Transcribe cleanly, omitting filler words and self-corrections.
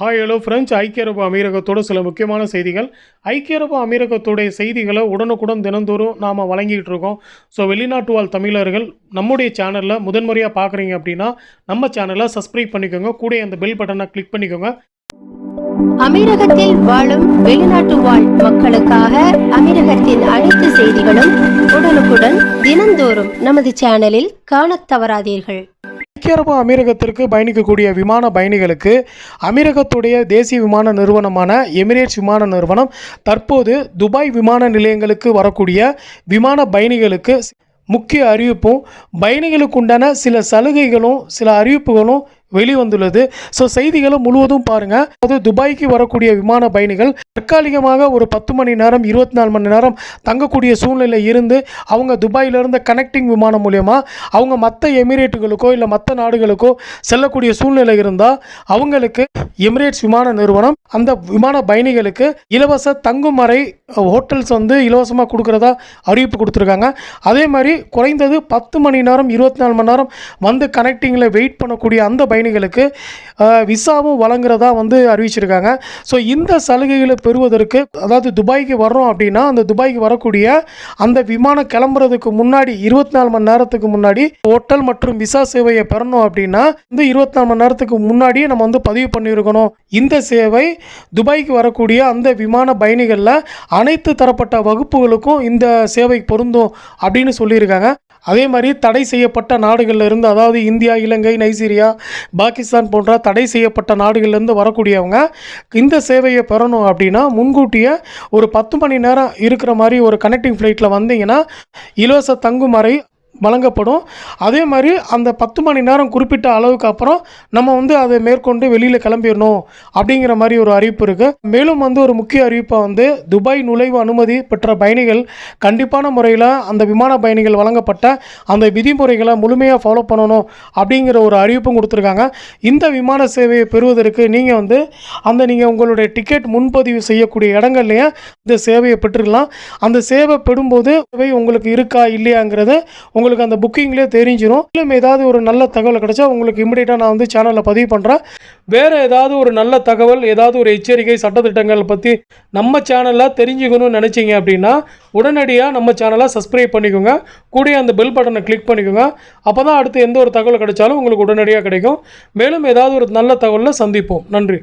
Hi hello friends, ஐக்கிய அரபு அமீரகத்தோட சில முக்கியமான செய்திகள். ஐக்கிய அரபு அமீரகத்துடைய செய்திகளை உடனுக்குடன் தினந்தோறும் நாம் வழங்கிட்டு இருக்கோம். ஸோ வெளிநாட்டு வாழ் தமிழர்கள் நம்முடைய சேனலில் முதன்முறையாக பார்க்குறீங்க அப்படின்னா நம்ம சேனலை சப்ஸ்கிரைப் பண்ணிக்கோங்க. கூட அந்த பெல் பட்டனை கிளிக் பண்ணிக்கோங்க. அமீரகத்தில் வாழும் வெளிநாட்டு வாழ் மக்களுக்காக அமீரகத்தின் அனைத்து செய்திகளும் உடனுக்குடன் தினந்தோறும் நமது சேனலில் காணத் தவறாதீர்கள். ஐக்கிய அரபு அமீரகத்திற்கு பயணிக்கக்கூடிய விமான பயணிகளுக்கு அமீரகத்துடைய தேசிய விமான நிறுவனமான எமிரேட்ஸ் விமான நிறுவனம் தற்போது துபாய் விமான நிலையங்களுக்கு வரக்கூடிய விமான பயணிகளுக்கு முக்கிய அறிவிப்பும் பயணிகளுக்கு உண்டான சில சலுகைகளும் சில அறிவிப்புகளும் வெளிவந்துள்ளது. ஸோ செய்திகளை முழுவதும் பாருங்கள். அதாவது துபாய்க்கு வரக்கூடிய விமான பயணிகள் தற்காலிகமாக ஒரு 10 மணி நேரம் 24 மணி நேரம் தங்கக்கூடிய சூழ்நிலை இருந்து அவங்க துபாயிலிருந்து கனெக்டிங் விமானம் மூலயமா அவங்க மற்ற எமிரேட்டுகளுக்கோ இல்லை மற்ற நாடுகளுக்கோ செல்லக்கூடிய சூழ்நிலை இருந்தால் அவங்களுக்கு எமிரேட்ஸ் விமான நிறுவனம் அந்த விமான பயணிகளுக்கு இலவச தங்கும் அறை ஹோட்டல்ஸ் இலவசமாக கொடுக்குறதா அறிவிப்பு கொடுத்துருக்காங்க. அதே மாதிரி குறைந்தது 10 மணி நேரம் 24 மணி நேரம் கனெக்டிங்கில் வெயிட் பண்ணக்கூடிய அந்த பயணிகளுக்கு விசாவும் வழங்குறதா அறிவிச்சிருக்காங்க. ஸோ இந்த சலுகைகளை பெறுவதற்கு, அதாவது துபாய்க்கு வர்றோம் அப்படின்னா அந்த துபாய்க்கு வரக்கூடிய அந்த விமானம் கிளம்புறதுக்கு முன்னாடி 24 மணி நேரத்துக்கு முன்னாடி ஹோட்டல் மற்றும் விசா சேவையை பெறணும் அப்படின்னா 24 மணி நேரத்துக்கு முன்னாடியே நம்ம பதிவு பண்ணியிருக்கணும். இந்த சேவை துபாய்க்கு வரக்கூடிய அந்த விமான பயணிகளில் அனைத்து தரப்பட்ட வகுப்புகளுக்கும் இந்த சேவை பொருந்தும் அப்படின்னு சொல்லியிருக்காங்க. அதே மாதிரி தடை செய்யப்பட்ட நாடுகளில் இருந்து, அதாவது இந்தியா, இலங்கை, நைஜீரியா, பாகிஸ்தான் போன்ற தடை செய்யப்பட்ட நாடுகள்லேருந்து வரக்கூடியவங்க இந்த சேவையை பெறணும் அப்படின்னா முன்கூட்டியே ஒரு 10 மணி நேரம் இருக்கிற மாதிரி ஒரு கனெக்டிங் ஃப்ளைட்டில் வந்தீங்கன்னா இலவச தங்கும் அறை வழங்கப்படும். அதே மாதிரி அந்த 10 மணி நேரம் குறிப்பிட்ட அளவுக்கு அப்புறம் நம்ம அதை மேற்கொண்டு வெளியில் கிளம்பிடணும் அப்படிங்கிற மாதிரி ஒரு அறிவிப்பு இருக்குது. மேலும் ஒரு முக்கிய அறிவிப்பை துபாய் நுழைவு அனுமதி பெற்ற பயணிகள் கண்டிப்பான முறையில் அந்த விமான பயணிகள் வழங்கப்பட்ட அந்த விதிமுறைகளை முழுமையாக ஃபாலோ பண்ணணும் அப்படிங்கிற ஒரு அறிவிப்பும் கொடுத்துருக்காங்க. இந்த விமான சேவையை பெறுவதற்கு நீங்கள் நீங்கள் உங்களுடைய டிக்கெட் முன்பதிவு செய்யக்கூடிய இடங்கள்லேயே இந்த சேவையை பெற்றுக்கலாம். அந்த சேவை பெறும்போது உங்களுக்கு இருக்கா இல்லையாங்கிறது உங்களுக்கு அந்த புக்கிங்லேயே தெரிஞ்சிடும். இன்னும் ஏதாவது ஒரு நல்ல தகவல் கிடைச்சா உங்களுக்கு இமிடியேட்டாக நான் சேனலில் பதிவு பண்ணுறேன். வேறு ஏதாவது ஒரு நல்ல தகவல், ஏதாவது ஒரு எச்சரிக்கை, சட்டத்திட்டங்கள் பற்றி நம்ம சேனலில் தெரிஞ்சுக்கணும்னு நினச்சிங்க அப்படின்னா உடனடியாக நம்ம சேனலை சப்ஸ்கிரைப் பண்ணிக்கோங்க. கூட அந்த பெல் பட்டனை கிளிக் பண்ணிக்கோங்க. அப்போ தான் அடுத்து எந்த ஒரு தகவல் கிடைச்சாலும் உங்களுக்கு உடனடியாக கிடைக்கும். மேலும் ஏதாவது ஒரு நல்ல தகவலில் சந்திப்போம். நன்றி.